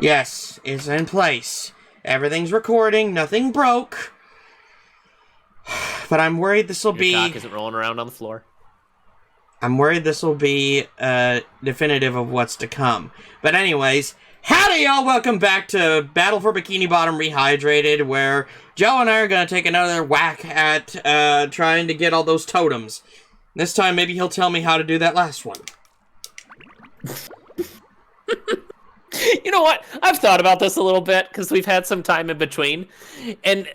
Yes, it's in place. Everything's recording, nothing broke. But I'm worried this will be... Your cock isn't rolling around on the floor? I'm worried this will be definitive of what's to come. But anyways, howdy y'all, welcome back to Battle for Bikini Bottom Rehydrated, where Joe and I are going to take another whack at trying to get all those totems. This time maybe he'll tell me how to do that last one. You know what? I've thought about this a little bit, because we've had some time in between. And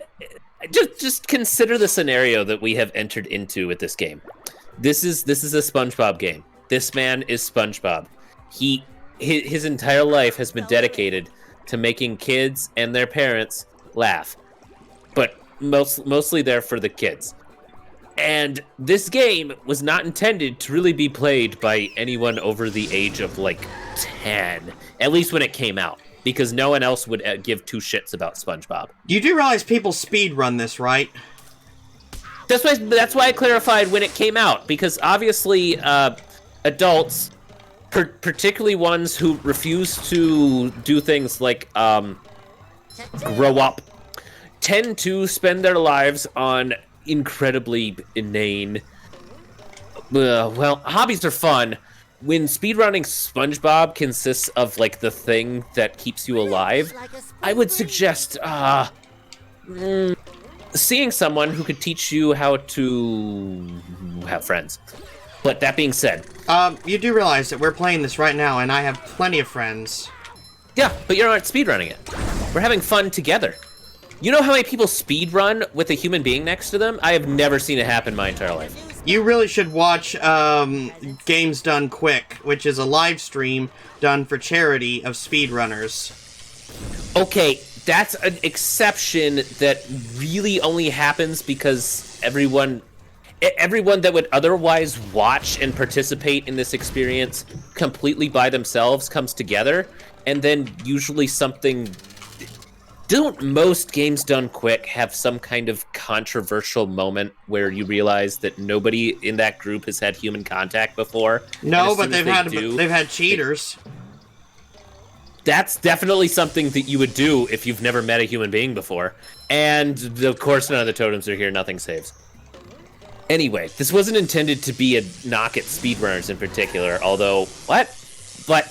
just consider the scenario that we have entered into with this game. This is a SpongeBob game. This man is SpongeBob. His entire life has been dedicated to making kids and their parents laugh. But mostly there for the kids. And this game was not intended to really be played by anyone over the age of, like, 10. At least when it came out. Because no one else would give two shits about SpongeBob. You do realize people speedrun this, right? That's why I clarified when it came out. Because obviously, adults, particularly ones who refuse to do things like grow up, tend to spend their lives on incredibly inane, well, hobbies are fun. When speedrunning SpongeBob consists of, like, the thing that keeps you alive, I would suggest seeing someone who could teach you how to have friends. But that being said, you do realize that we're playing this right now, and I have plenty of friends. Yeah, but you're not speedrunning it. We're having fun together. You know how many people speedrun with a human being next to them? I have never seen it happen my entire life. You really should watch Games Done Quick, which is a live stream done for charity of speedrunners. Okay, that's an exception that really only happens because everyone that would otherwise watch and participate in this experience completely by themselves comes together, and then usually something... Don't most Games Done Quick have some kind of controversial moment where you realize that nobody in that group has had human contact before? No, but they've had cheaters. That's definitely something that you would do if you've never met a human being before. And of course, none of the totems are here. Nothing saves. Anyway, this wasn't intended to be a knock at speedrunners in particular. Although, what? But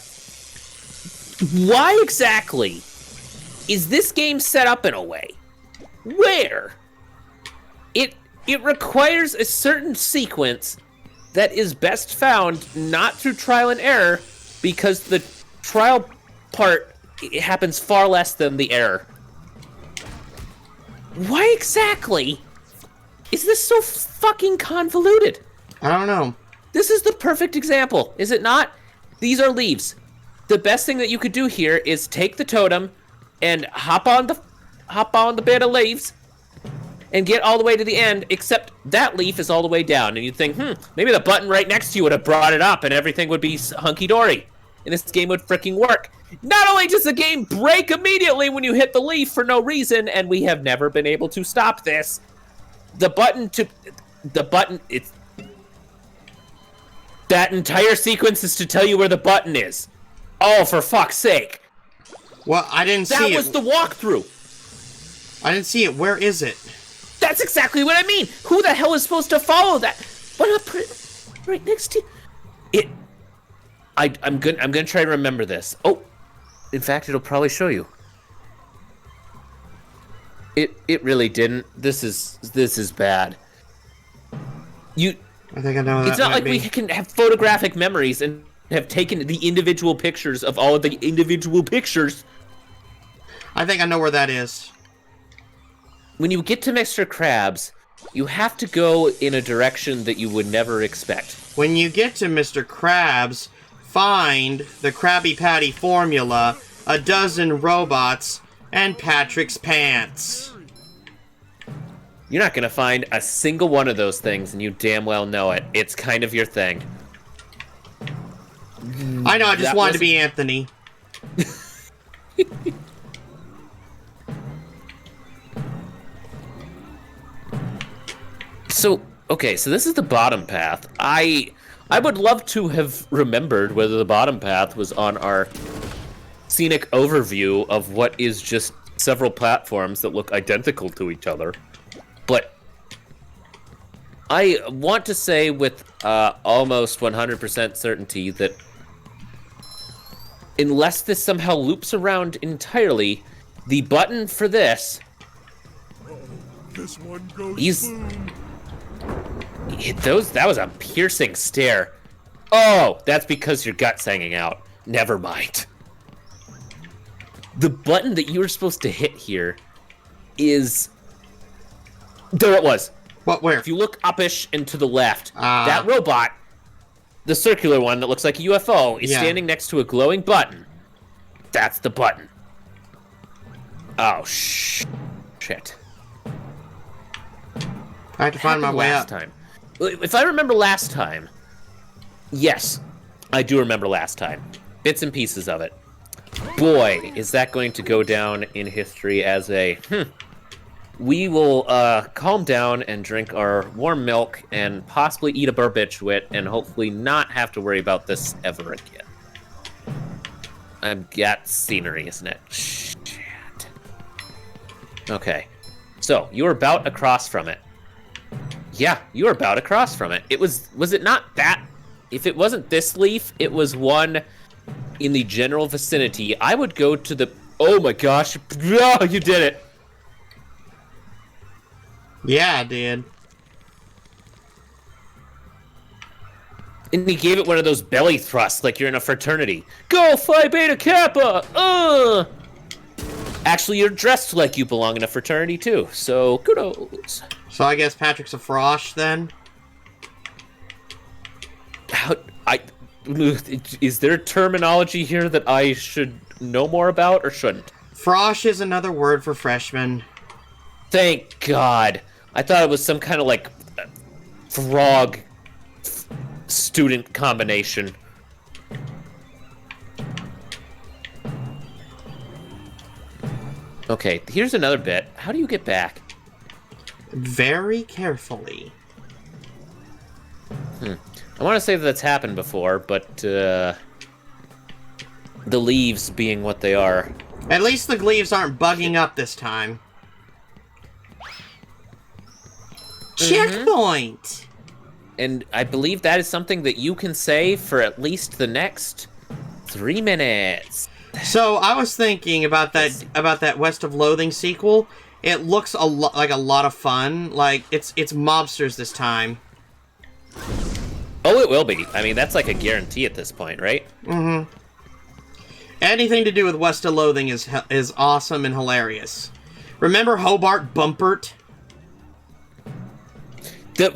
why exactly is this game set up in a way where it requires a certain sequence that is best found not through trial and error, because the trial part happens far less than the error? Why exactly is this so fucking convoluted? I don't know. This is the perfect example, is it not? These are leaves. The best thing that you could do here is take the totem and hop on the bed of leaves and get all the way to the end, except that leaf is all the way down. And you'd think, maybe the button right next to you would have brought it up and everything would be hunky-dory. And this game would freaking work. Not only does the game break immediately when you hit the leaf for no reason, and we have never been able to stop this, that entire sequence is to tell you where the button is. Oh, for fuck's sake. Well, I didn't see it. That was the walkthrough. I didn't see it. Where is it? That's exactly what I mean. Who the hell is supposed to follow that? Why not put it right next to it? I'm gonna try to remember this. Oh, in fact, it'll probably show you. It really didn't. This is bad. I think I know what it's not like we can have photographic memories and have taken the individual pictures of all of the individual pictures. I think I know where that is. When you get to Mr. Krabs, you have to go in a direction that you would never expect. When you get to Mr. Krabs, find the Krabby Patty formula, a dozen robots, and Patrick's pants. You're not gonna find a single one of those things, and you damn well know it. It's kind of your thing. I know, I just wanted to be Anthony. So, okay, so this is the bottom path. I would love to have remembered whether the bottom path was on our scenic overview of what is just several platforms that look identical to each other. But I want to say with almost 100% certainty that unless this somehow loops around entirely, the button for this one goes is... That was a piercing stare. Oh, that's because your gut's hanging out. Never mind. The button that you were supposed to hit here is... There it was. What, where? If you look uppish and to the left, that robot, the circular one that looks like a UFO, is standing next to a glowing button. That's the button. Oh, shit. I have to find my way up. If I remember last time, yes, I do remember last time. Bits and pieces of it. Boy, is that going to go down in history as a, we will calm down and drink our warm milk and possibly eat a barbitchwit and hopefully not have to worry about this ever again. I've got scenery, isn't it? Shit. Okay. So, you were about across from it. Yeah, you were about across from it. Was it not that? If it wasn't this leaf, it was one in the general vicinity. I would go to the... Oh my gosh. Oh, you did it. Yeah, I did. And he gave it one of those belly thrusts like you're in a fraternity. Go, Phi Beta Kappa! Actually, you're dressed like you belong in a fraternity, too. So, kudos. So I guess Patrick's a frosh, then? Is there terminology here that I should know more about, or shouldn't? Frosh is another word for freshman. Thank God. I thought it was some kind of, like, frog student combination. Okay, here's another bit. How do you get back? Very carefully. I want to say that that's happened before, but the leaves being what they are. At least the leaves aren't bugging up this time. Checkpoint! And I believe that is something that you can say for at least the next 3 minutes. So I was thinking about that West of Loathing sequel. It looks like a lot of fun. Like it's mobsters this time. Oh, it will be. I mean, that's like a guarantee at this point, right? Mm-hmm. Anything to do with West of Loathing is awesome and hilarious. Remember Hobart Bumpert?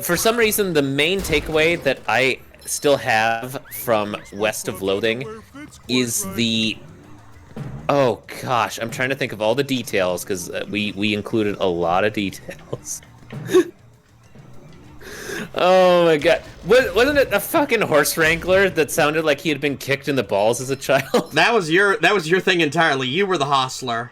For some reason, the main takeaway that I still have from West of Loathing is the... Oh, gosh, I'm trying to think of all the details, because we included a lot of details. Oh, my God. Wasn't it a fucking horse wrangler that sounded like he had been kicked in the balls as a child? That was your thing entirely. You were the hostler.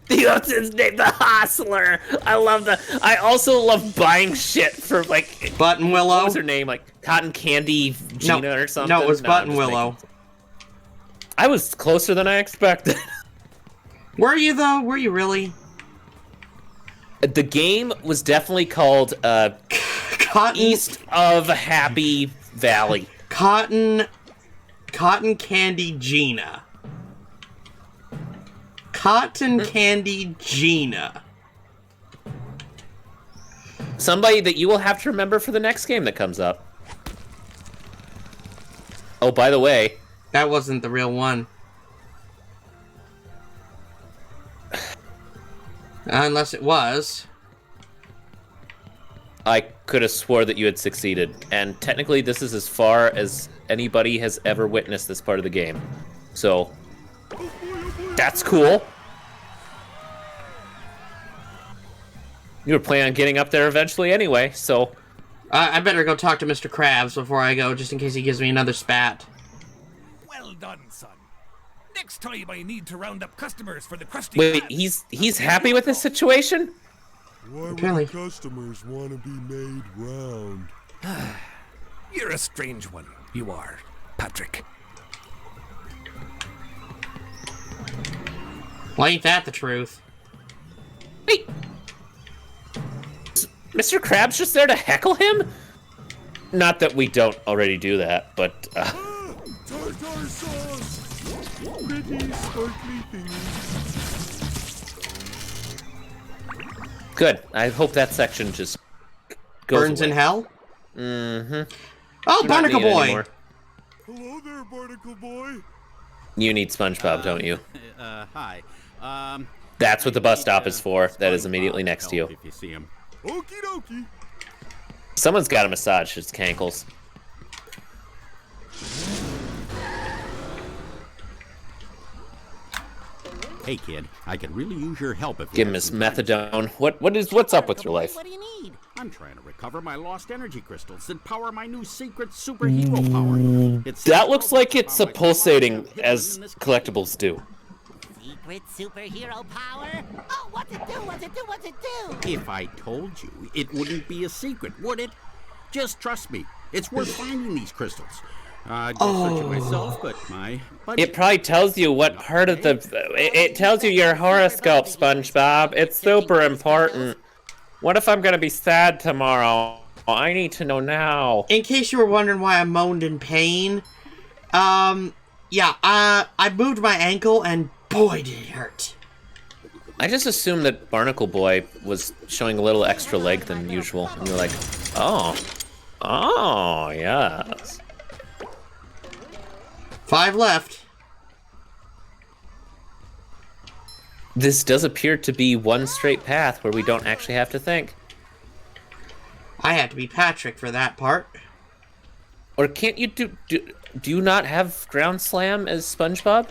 What's his name? The Hostler. I also love buying shit for, like... Button Willow? What was her name? Like, Cotton Candy Gina or something? No, it was Button Willow. I was closer than I expected. Were you, though? Were you really? The game was definitely called, East of Happy Valley. Cotton Candy Gina. Cotton Candy Gina. Somebody that you will have to remember for the next game that comes up. Oh, by the way... That wasn't the real one. Unless it was. I could have swore that you had succeeded. And technically, this is as far as anybody has ever witnessed this part of the game. So... That's cool. You were planning on getting up there eventually anyway, so... I better go talk to Mr. Krabs before I go, just in case he gives me another spat. Well done, son. Next time I need to round up customers for the Krusty Wait, Krab. he's happy with this situation? Why Apparently. would customers want to be made round? You're a strange one, you are, Patrick. Well, ain't that the truth? Wait. Mr. Krabs just there to heckle him? Not that we don't already do that, but... Tartar sauce! Pretty sparkly thingy. Good. I hope that section just goes Burns away. in hell? Mm-hmm. Oh, Do not Barnacle need it Boy! anymore. Hello there, Barnacle Boy. You need SpongeBob, don't you? Hi. That's what the bus stop is for. That is immediately next to you. If you see him. Okie dokie. Someone's got to massage his cankles. Hey, kid, I could really use your help if you Give him have his some time. methadone. What's up with your life? What do you need? I'm trying to recover my lost energy crystals that power my new secret superhero power. That looks like it's a pulsating, as collectibles do. Secret superhero power? Oh, what's it do? What's it do? What's it do? If I told you, it wouldn't be a secret, would it? Just trust me. It's worth finding these crystals. I'd go searching myself, but my budget... It probably tells you what part of the... It tells you your horoscope, SpongeBob. It's super important. What if I'm gonna be sad tomorrow? I need to know now. In case you were wondering why I moaned in pain, yeah, I moved my ankle and boy did it hurt. I just assumed that Barnacle Boy was showing a little extra leg than usual. And you're like, oh. Oh, yes. 5 left. This does appear to be one straight path where we don't actually have to think. I had to be Patrick for that part. Or can't you do you not have Ground Slam as SpongeBob?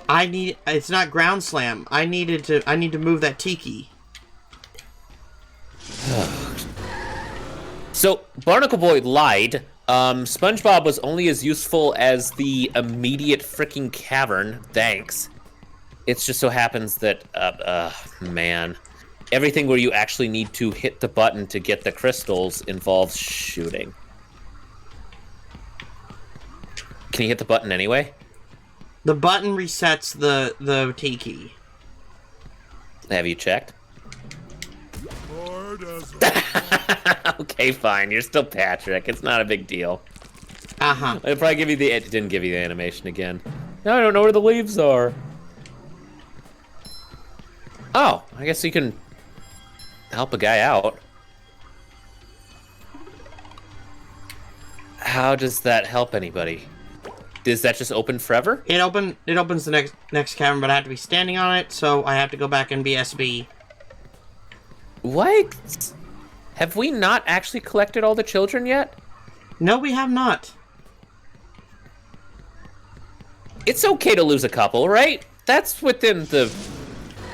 It's not ground slam. I need to move that tiki. So Barnacle Boy lied. SpongeBob was only as useful as the immediate freaking cavern. Thanks. It just so happens that, man, everything where you actually need to hit the button to get the crystals involves shooting. Can you hit the button anyway? The button resets the tiki. Have you checked? Hard as Okay, fine. You're still Patrick. It's not a big deal. Uh-huh. It'll probably give you the... It didn't give you the animation again. Now I don't know where the leaves are. Oh, I guess you can help a guy out. How does that help anybody? Does that just open forever? It opens the next cavern, but I have to be standing on it, so I have to go back and be SB. What? Have we not actually collected all the children yet? No, we have not. It's okay to lose a couple, right? That's within the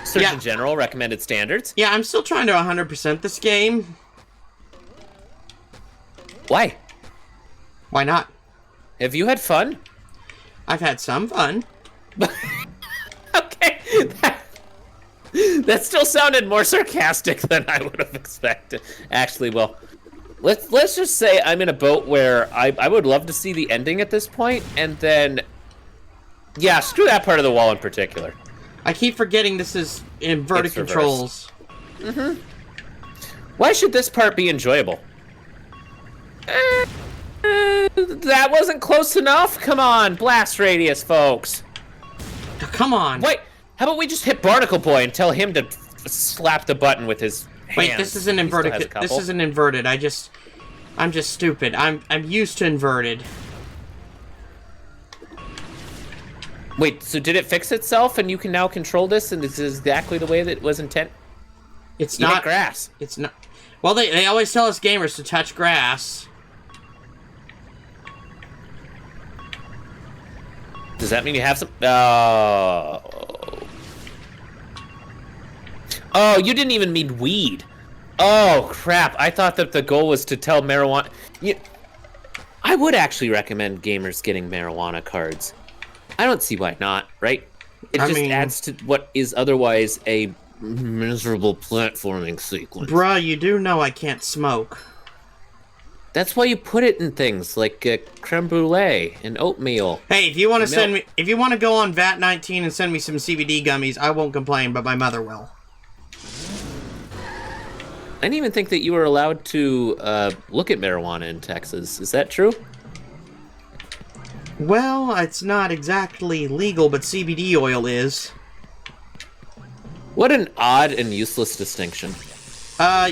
Surgeon Yeah. General recommended standards. Yeah, I'm still trying to 100% this game. Why? Why not? Have you had fun? I've had some fun. Okay. That still sounded more sarcastic than I would have expected. Actually, well, let's just say I'm in a boat where I would love to see the ending at this point, and then, yeah, screw that part of the wall in particular. I keep forgetting this is inverted It's reversed. controls. Mm-hmm. Why should this part be enjoyable? That wasn't close enough. Come on, blast radius, folks. Oh, come on. Wait, how about we just hit Barnacle Boy and tell him to slap the button with his hands? Wait, this isn't He still inverted. has a This couple. isn't inverted. I'm just stupid. I'm used to inverted. Wait, so did it fix itself and you can now control this and this is exactly the way that it was intended? It's You hit not grass. It's not. Well, they always tell us gamers to touch grass. Does that mean you have some... Oh. Oh, you didn't even mean weed. Oh, crap. I thought that the goal was to tell marijuana... I would actually recommend gamers getting marijuana cards. I don't see why not, right? It I just mean- adds to what is otherwise a miserable platforming sequence. Bruh, you do know I can't smoke. That's why you put it in things like creme brulee and oatmeal. Hey, if you want to Milk. if you want to go on VAT-19 and send me some CBD gummies, I won't complain, but my mother will. I didn't even think that you were allowed to look at marijuana in Texas. Is that true? Well, it's not exactly legal, but CBD oil is. What an odd and useless distinction.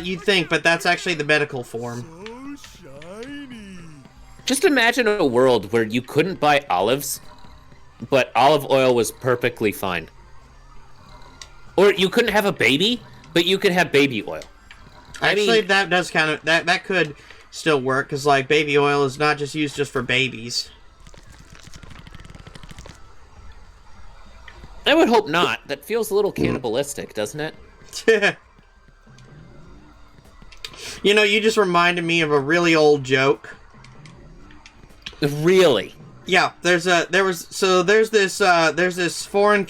You'd think, but that's actually the medical form. So shiny. Just imagine a world where you couldn't buy olives, but olive oil was perfectly fine. Or you couldn't have a baby, but you could have baby oil. Actually, that does kind of that could still work, because like baby oil is not just used just for babies. I would hope not. That feels a little cannibalistic, doesn't it? You know, you just reminded me of a really old joke. Really? Yeah, there's this foreign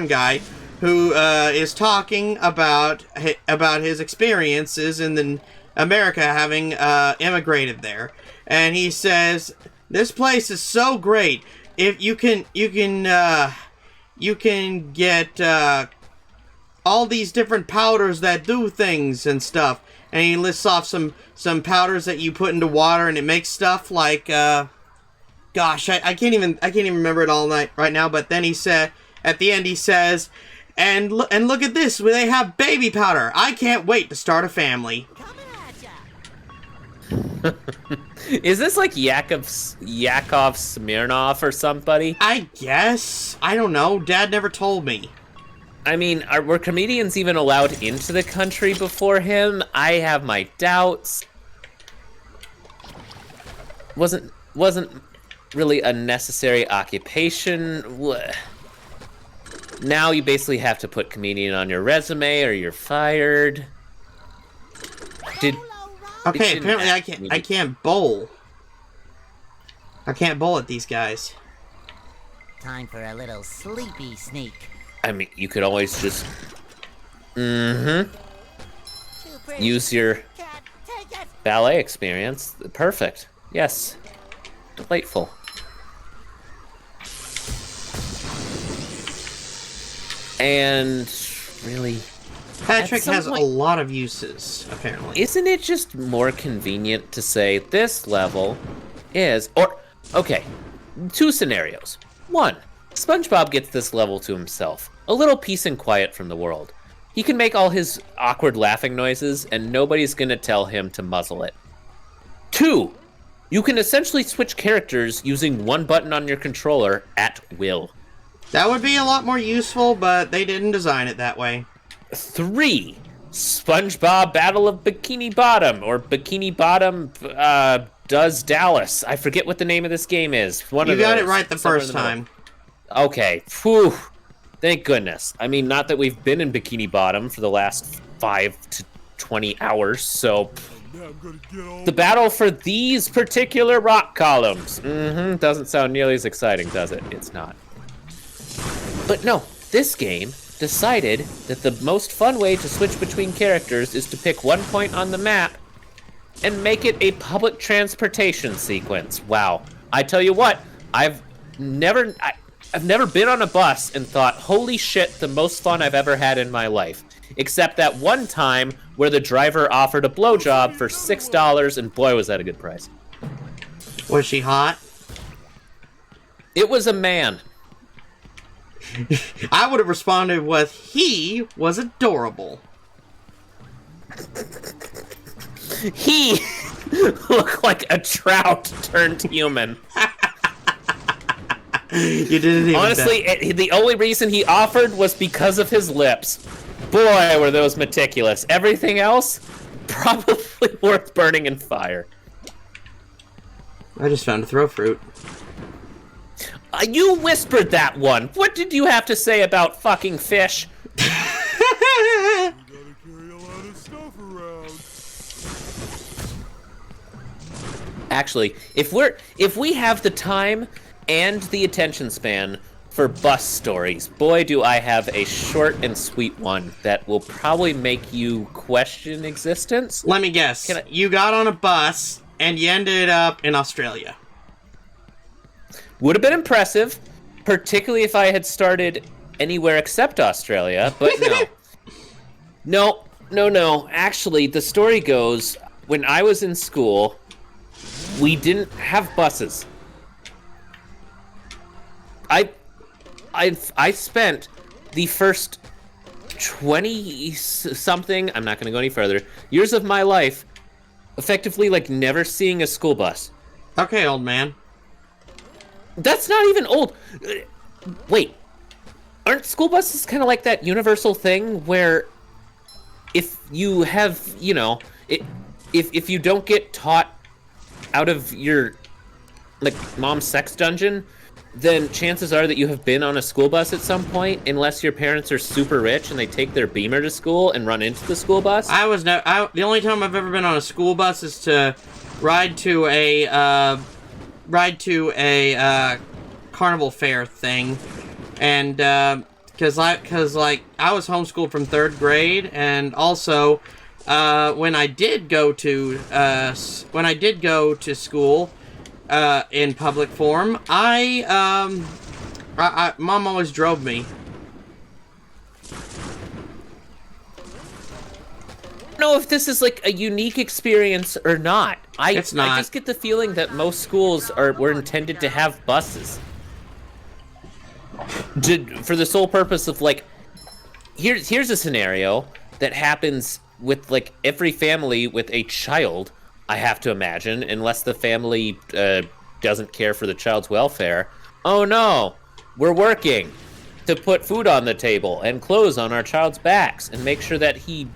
guy who is talking about his experiences in America, having immigrated there, and he says this place is so great. If you can get all these different powders that do things and stuff, and he lists off some powders that you put into water and it makes stuff like gosh, I can't even remember it all night right now. But then he said at the end, he says, and look at this, where they have baby powder. I can't wait to start a family. Coming at ya. Is this like Yakov Smirnov or somebody? I guess. I don't know. Dad never told me. I mean, were comedians even allowed into the country before him? I have my doubts. Wasn't really a necessary occupation. Now you basically have to put comedian on your resume or you're fired. Okay, apparently I can't bowl. I can't bowl at these guys. Time for a little sleepy sneak. I mean, you could always just Too pretty. use your Can't take it. ballet experience. Perfect. Yes. Delightful. And really, Patrick At some has point- a lot of uses, apparently. isn't it just more convenient to say this level is, or, okay, two scenarios. One, SpongeBob gets this level to himself. A little peace and quiet from the world. He can make all his awkward laughing noises and nobody's gonna tell him to muzzle it. Two, you can essentially switch characters using one button on your controller at will. That would be a lot more useful, but they didn't design it that way. 3, SpongeBob Battle of Bikini Bottom, or Bikini Bottom does Dallas. I forget what the name of this game is. You got it right the first time. Okay, phew. Thank goodness. I mean, not that we've been in Bikini Bottom for the last 5 to 20 hours, so... Now I'm gonna get all The battle for these particular rock columns. Doesn't sound nearly as exciting, does it? It's not. But no, this game decided that the most fun way to switch between characters is to pick one point on the map and make it a public transportation sequence. Wow. I tell you what, I've never been on a bus and thought, holy shit, the most fun I've ever had in my life. Except that one time where the driver offered a blowjob for $6, and boy, was that a good price. Was she hot? It was a man. I would have responded with, he was adorable. He looked like a trout turned human. You didn't even... Honestly, the only reason he offered was because of his lips. Boy, were those meticulous. Everything else, probably worth burning in fire. I just found a throw fruit. You whispered that one. What did you have to say about fucking fish? gotta carry a lot of stuff around. Actually, if we have the time and the attention span for bus stories, boy, do I have a short and sweet one that will probably make you question existence. Let me guess. Can I- You got on a bus and you ended up in Australia. Would have been impressive, particularly if I had started anywhere except Australia, but no. No. Actually, the story goes, when I was in school, we didn't have buses. I spent the first 20-something, I'm not going to go any further, years of my life effectively, like, never seeing a school bus. Okay, old man. That's not even old. Wait, aren't school buses kind of like that universal thing where if you have, you know, if you don't get taught out of your, like, mom's sex dungeon, then chances are that you have been on a school bus at some point, unless your parents are super rich and they take their Beamer to school and run into the school bus. The only time I've ever been on a school bus is to ride to a carnival fair thing, and because I was homeschooled from 3rd grade, and also when I did go to school in public form, Mom always drove me. I don't know if this is like a unique experience or not. It's not. I just get the feeling that most schools were intended to have buses. For the sole purpose of, like, here's a scenario that happens with, like, every family with a child, I have to imagine, unless the family doesn't care for the child's welfare. Oh no, we're working to put food on the table and clothes on our child's backs and make sure that he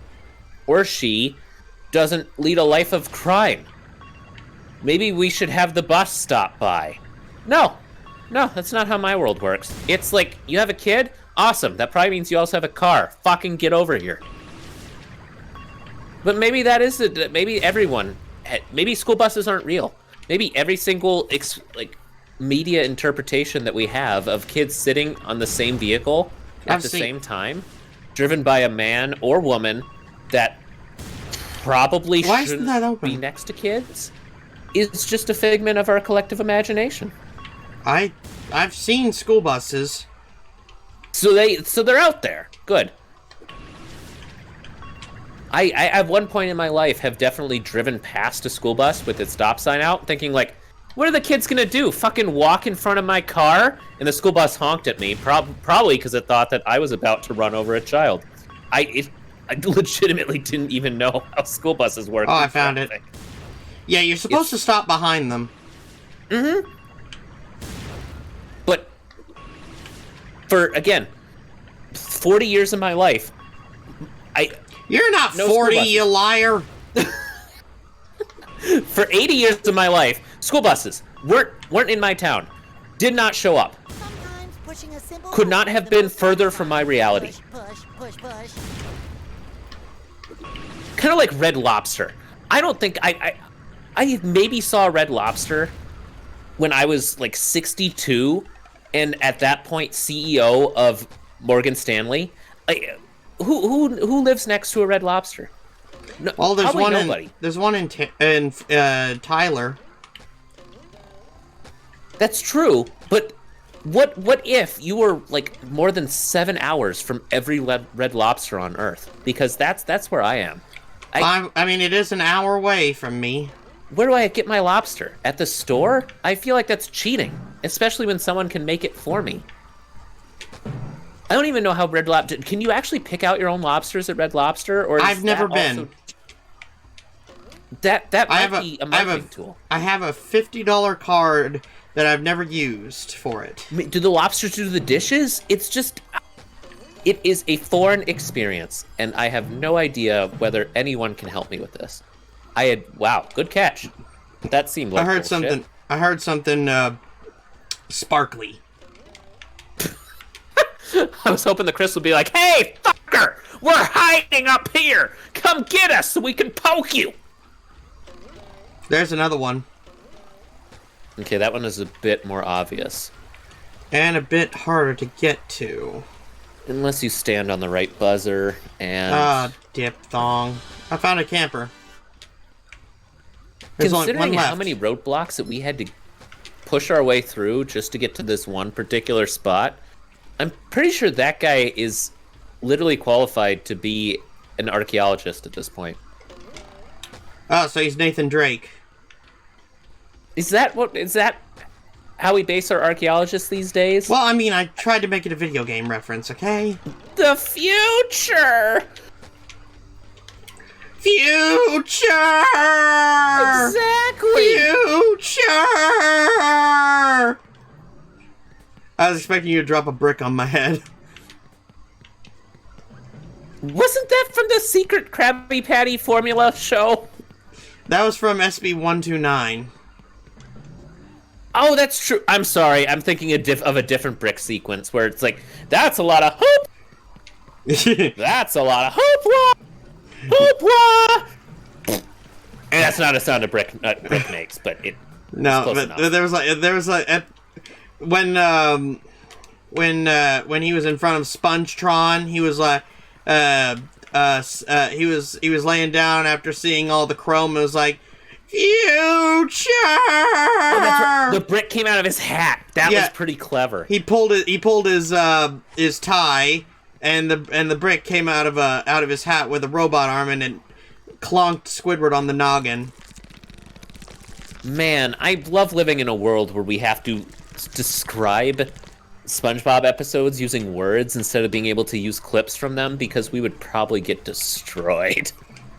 or she doesn't lead a life of crime. Maybe we should have the bus stop by. No, that's not how my world works. It's like, you have a kid? Awesome, that probably means you also have a car. Fucking get over here. But maybe that is it. Maybe everyone, maybe school buses aren't real. Maybe every single media interpretation that we have of kids sitting on the same vehicle at the same time, driven by a man or woman that probably shouldn't be next to kids, is just a figment of our collective imagination. I've seen school buses. So they're out there. Good. I at one point in my life have definitely driven past a school bus with its stop sign out, thinking, like, what are the kids gonna do? Fucking walk in front of my car? And the school bus honked at me, probably because it thought that I was about to run over a child. I legitimately didn't even know how school buses work. Oh, I found it. Yeah, you're supposed to stop behind them. Mm-hmm. But for, again, 40 years of my life, You're not 40, you liar! For 80 years of my life, school buses weren't in my town. Did not show up. Sometimes pushing a simple Could not have been further from my reality. Push. Kind of like Red Lobster. I don't think I maybe saw Red Lobster when I was like 62, and at that point CEO of Morgan Stanley. Like, who lives next to a Red Lobster? No, well, there's one nobody. There's one in Tyler. That's true, but what if you were like more than 7 hours from every Red Lobster on Earth? Because that's where I am. I mean, it is an hour away from me. Where do I get my lobster? At the store? I feel like that's cheating, especially when someone can make it for me. I don't even know how Red Lobster... Can you actually pick out your own lobsters at Red Lobster? Or I've never been. That might be a marketing tool. I have a $50 card that I've never used for it. Do the lobsters do the dishes? It's just... It is a foreign experience, and I have no idea whether anyone can help me with this. Wow, good catch. That seemed like bullshit. I heard something sparkly. I was hoping the Chris would be like, "Hey, fucker! We're hiding up here! Come get us so we can poke you!" There's another one. Okay, that one is a bit more obvious. And a bit harder to get to. Unless you stand on the right buzzer and... Diphthong. I found a camper. There's only one Considering how left. many roadblocks that we had to push our way through just to get to this one particular spot, I'm pretty sure that guy is literally qualified to be an archaeologist at this point. Oh, so he's Nathan Drake. Is that how we base our archaeologists these days? Well, I mean, I tried to make it a video game reference, okay? The future! Future! Exactly! Future! I was expecting you to drop a brick on my head. Wasn't that from the secret Krabby Patty formula show? That was from SB129. Oh, that's true. I'm sorry. I'm thinking of a different brick sequence where it's like, that's a lot of hoop. That's a lot of hoopla. Hoopla. And that's not a sound a brick makes, but it. No, but there was like when he was in front of Spongetron, he was like he was laying down after seeing all the chrome and was like, future. Oh, that's right. The brick came out of his hat. That was pretty clever. He pulled his tie, and the brick came out of his hat with a robot arm, and it clonked Squidward on the noggin. Man, I love living in a world where we have to describe SpongeBob episodes using words instead of being able to use clips from them, because we would probably get destroyed.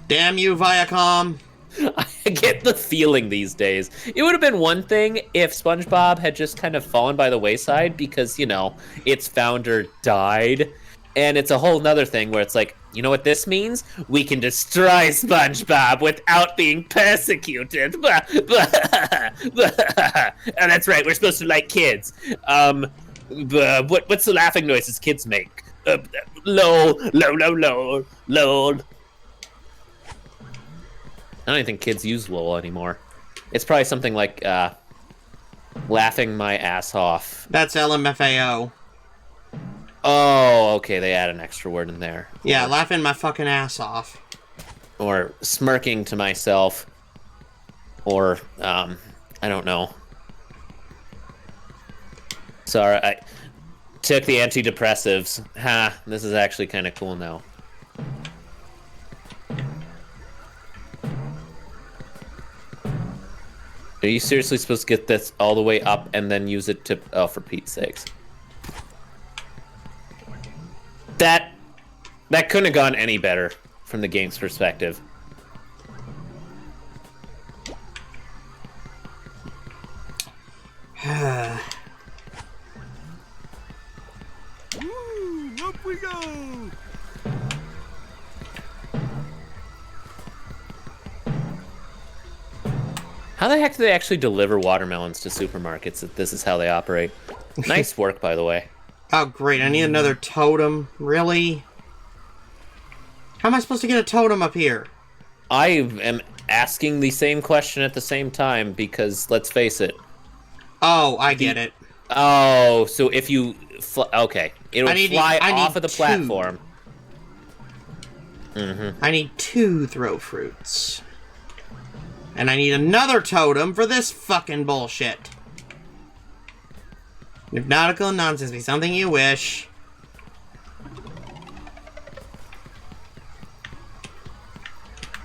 Damn you, Viacom. I get the feeling these days. It would have been one thing if SpongeBob had just kind of fallen by the wayside because, you know, its founder died. And it's a whole nother thing where it's like, you know what this means? We can destroy SpongeBob without being persecuted. And that's right, we're supposed to like kids. What's the laughing noises kids make? Lol. I don't even think kids use lol anymore. It's probably something like laughing my ass off. That's LMFAO. Oh, okay, they add an extra word in there. Yeah, laughing my fucking ass off. Or smirking to myself. Or, I don't know. Sorry, I took the antidepressives. This is actually kind of cool now. Are you seriously supposed to get this all the way up and then use it to... Oh, for Pete's sakes. That couldn't have gone any better from the game's perspective. Woo, up we go! How the heck do they actually deliver watermelons to supermarkets if this is how they operate? Nice work, by the way. Oh, great. I need another totem. Really? How am I supposed to get a totem up here? I am asking the same question at the same time because, let's face it. Oh, I get it. Oh, so if you... Okay. It'll fly I off need of the 2. platform. Mm-hmm. I need 2 throw fruits. And I need another totem for this fucking bullshit. If nautical nonsense be something you wish.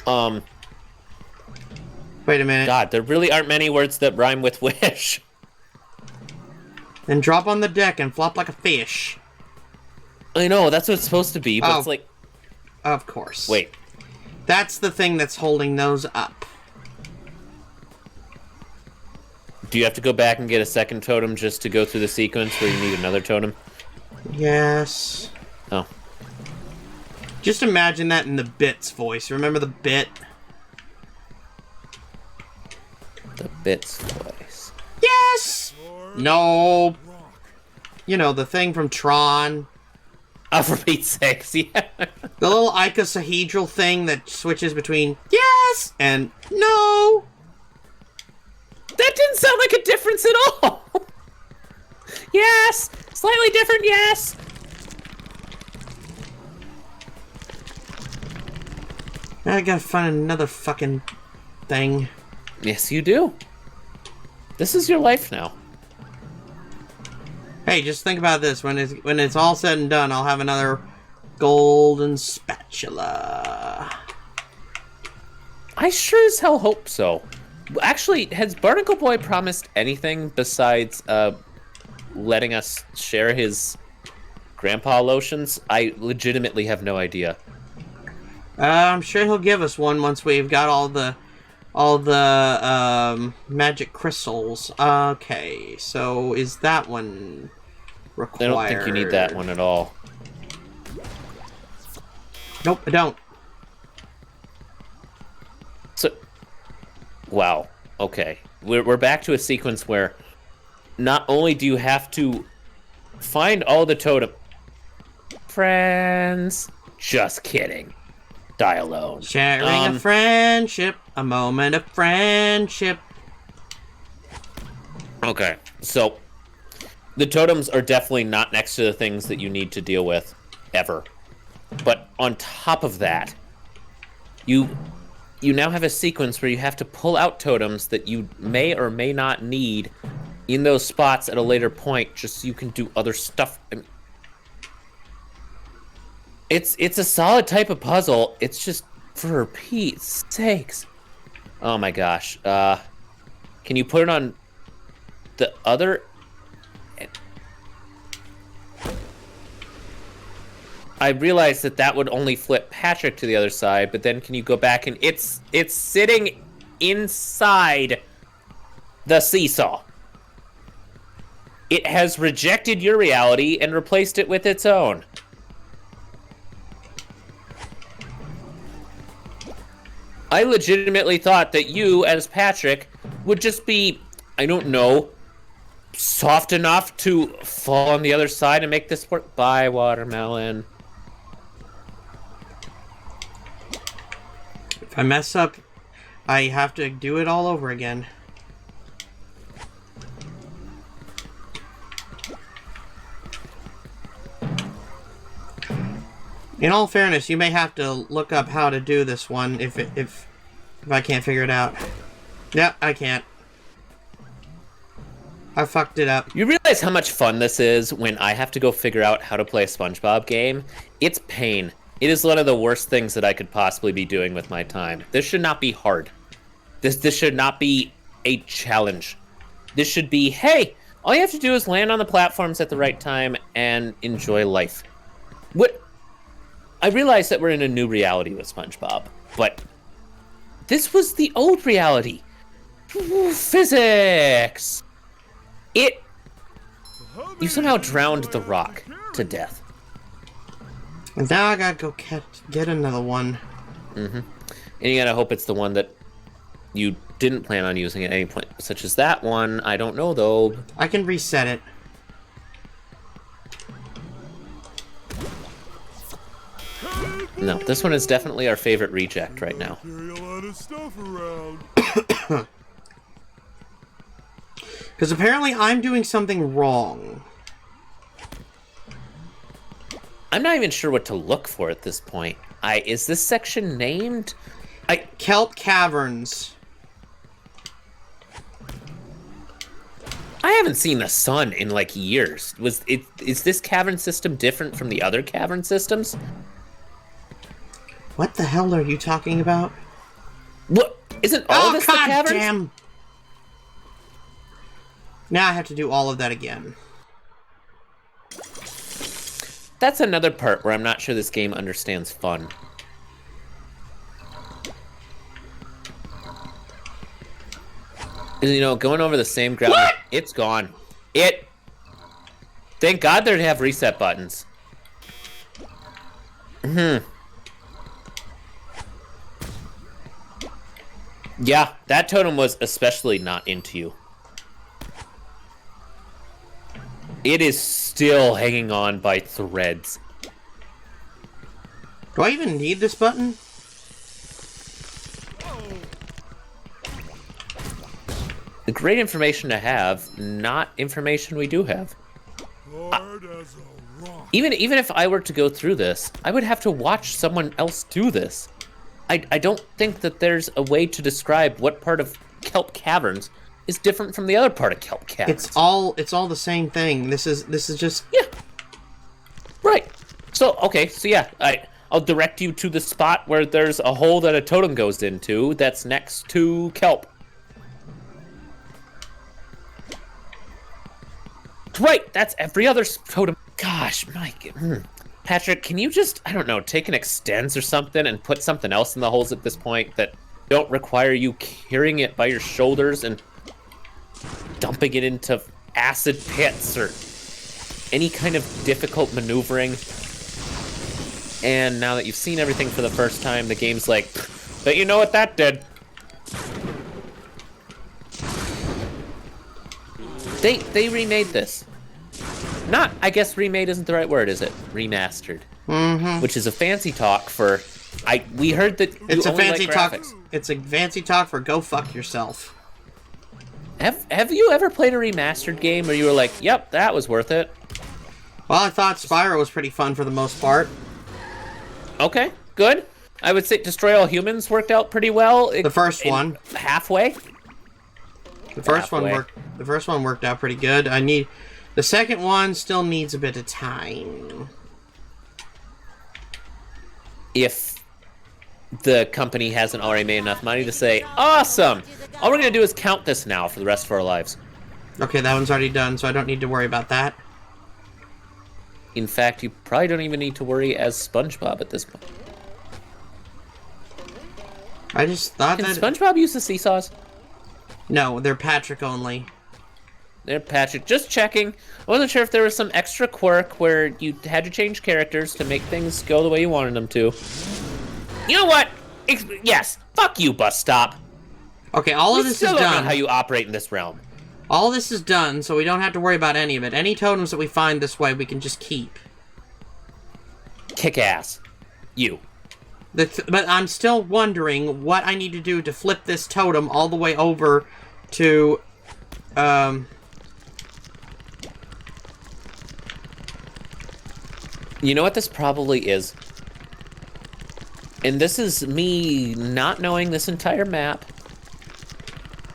Wait a minute. God, there really aren't many words that rhyme with wish. Then drop on the deck and flop like a fish. I know, that's what it's supposed to be, but it's like... Of course. Wait. That's the thing that's holding those up. Do you have to go back and get a second totem just to go through the sequence where you need another totem? Yes. Oh. Just imagine that in the Bit's voice. Remember the Bit? The Bit's voice. Yes! No. You know, the thing from Tron. Oh, for Pete's sakes, yeah. The little icosahedral thing that switches between yes and no. That didn't sound like a difference at all. Yes! Slightly different, yes! Now I gotta find another fucking thing. Yes, you do. This is your life now. Hey, just think about this. When it's all said and done, I'll have another golden spatula. I sure as hell hope so. Actually, has Barnacle Boy promised anything besides letting us share his grandpa lotions? I legitimately have no idea. I'm sure he'll give us one once we've got all the magic crystals. Okay, so is that one required? I don't think you need that one at all. Nope, I don't. So, wow. Okay, we're back to a sequence where not only do you have to find all the totem friends, just kidding. Die alone. Sharing a friendship, a moment of friendship. Okay, so the totems are definitely not next to the things that you need to deal with, ever. But on top of that, you now have a sequence where you have to pull out totems that you may or may not need in those spots at a later point, just so you can do other stuff. I mean, it's a solid type of puzzle. It's just, for Pete's sakes. Oh my gosh. Can you put it on the other? I realized that would only flip Patrick to the other side, but then can you go back and it's sitting inside the seesaw. It has rejected your reality and replaced it with its own. I legitimately thought that you, as Patrick, would just be, I don't know, soft enough to fall on the other side and make this work. Bye, watermelon. If I mess up, I have to do it all over again. In all fairness, you may have to look up how to do this one if I can't figure it out. Yep, I can't. I fucked it up. You realize how much fun this is when I have to go figure out how to play a SpongeBob game? It's pain. It is one of the worst things that I could possibly be doing with my time. This should not be hard. This should not be a challenge. This should be, hey, all you have to do is land on the platforms at the right time and enjoy life. What? I realize that we're in a new reality with SpongeBob, but this was the old reality. Physics! You somehow drowned the rock to death. And now I gotta go get another one. Mm-hmm. And you gotta hope it's the one that you didn't plan on using at any point, such as that one. I don't know, though. I can reset it. No, this one is definitely our favorite reject right now. Carry a lot of stuff around. Because apparently I'm doing something wrong. I'm not even sure what to look for at this point. Is this section named? Kelp Caverns. I haven't seen the sun in like years. Is this cavern system different from the other cavern systems? What the hell are you talking about? What? Isn't all of this the caverns? Damn! Now I have to do all of that again. That's another part where I'm not sure this game understands fun. You know, going over the same ground, it's gone. Thank God they have reset buttons. Yeah, that totem was especially not into you. It is still hanging on by threads. Do I even need this button? Great information to have, not information we do have. Hard as a rock. Even if I were to go through this, I would have to watch someone else do this. I don't think that there's a way to describe what part of Kelp Caverns is different from the other part of Kelp Caverns? It's all the same thing. This is just Yeah. Right. So, okay, so yeah, I'll direct you to the spot where there's a hole that a totem goes into that's next to kelp. Right, that's every other totem. Gosh, Mike. Patrick, can you just, I don't know, take an extends or something and put something else in the holes at this point that don't require you carrying it by your shoulders and dumping it into acid pits or any kind of difficult maneuvering? And now that you've seen everything for the first time, the game's like, but you know what that did? They remade this. Not, I guess remade isn't the right word, is it? Remastered. Mm-hmm. Which is a fancy talk for, we heard that you It's a only fancy like talk. graphics. It's a fancy talk for go fuck yourself. Have you ever played a remastered game where you were like, yep, that was worth it? Well, I thought Spyro was pretty fun for the most part. Okay, good. I would say Destroy All Humans worked out pretty well. The first one. Halfway. The first one Halfway. worked. The first one worked out pretty good. The second one still needs a bit of time. If the company hasn't already made enough money to say, awesome! All we're gonna do is count this now for the rest of our lives. Okay, that one's already done, so I don't need to worry about that. In fact, you probably don't even need to worry as SpongeBob at this point. I just thought Can that... SpongeBob use the seesaws? No, they're Patrick only. There, Patrick. Just checking. I wasn't sure if there was some extra quirk where you had to change characters to make things go the way you wanted them to. You know what? Yes. Fuck you, bus stop. Okay, all of this is Still don't know done. how you operate in this realm. All this is done, so we don't have to worry about any of it. Any totems that we find this way, we can just keep. Kick ass. You. But I'm still wondering what I need to do to flip this totem all the way over to... You know what this probably is? And this is me not knowing this entire map.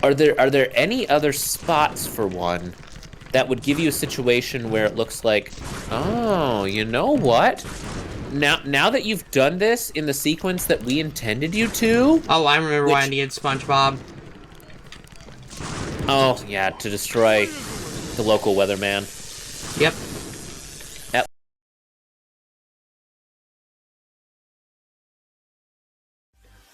Are there any other spots for one that would give you a situation where it looks like, oh, you know what? Now that you've done this in the sequence that we intended you to. Oh, I remember why I needed SpongeBob. Oh, yeah, to destroy the local weatherman. Yep. Yep.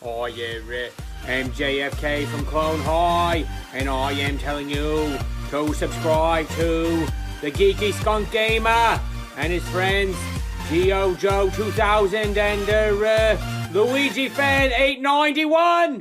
Hi there, MJFK from Clone High, and I am telling you to subscribe to the Geeky Skunk Gamer and his friends, Geo Joe 2000 and Luigi Fan 891.